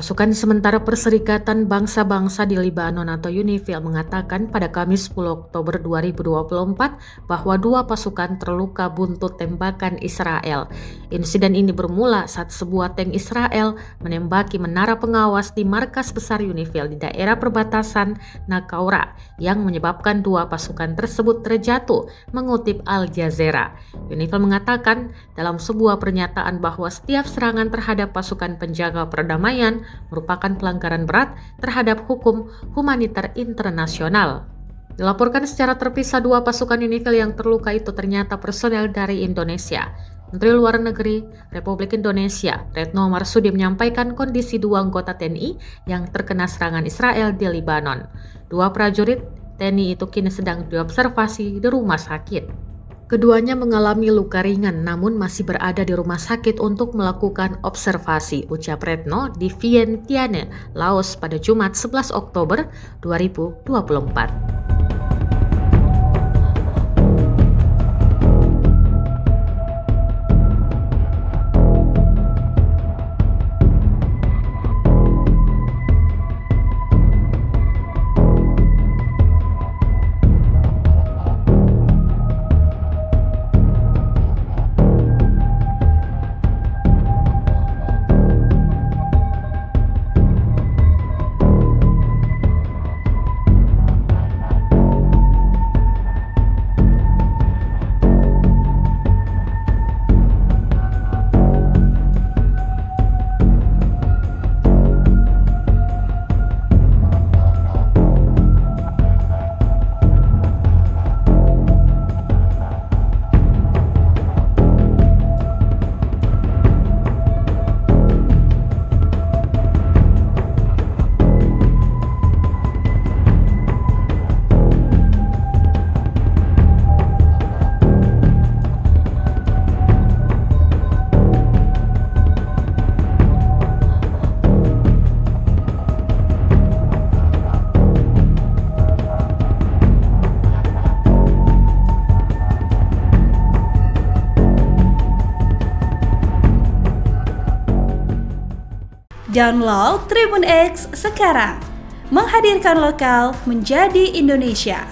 Pasukan Sementara Perserikatan Bangsa-Bangsa di Lebanon atau UNIFIL mengatakan pada Kamis 10 Oktober 2024 bahwa 2 pasukan terluka buntut tembakan Israel. Insiden ini bermula saat sebuah tank Israel menembaki menara pengawas di markas besar UNIFIL di daerah perbatasan Naqoura yang menyebabkan 2 pasukan tersebut terjatuh, mengutip Al Jazeera. UNIFIL mengatakan dalam sebuah pernyataan bahwa setiap serangan terhadap pasukan penjaga perdamaian merupakan pelanggaran berat terhadap hukum humaniter internasional. Dilaporkan secara terpisah 2 pasukan UNIFIL yang terluka itu ternyata personel dari Indonesia. Menteri Luar Negeri Republik Indonesia, Retno Marsudi menyampaikan kondisi 2 anggota TNI yang terkena serangan Israel di Lebanon. 2 prajurit TNI itu kini sedang diobservasi di rumah sakit. Keduanya mengalami luka ringan namun masih berada di rumah sakit untuk melakukan observasi, ucap Retno di Vientiane, Laos pada Jumat 11 Oktober 2024. Download Tribun X sekarang, menghadirkan lokal menjadi Indonesia.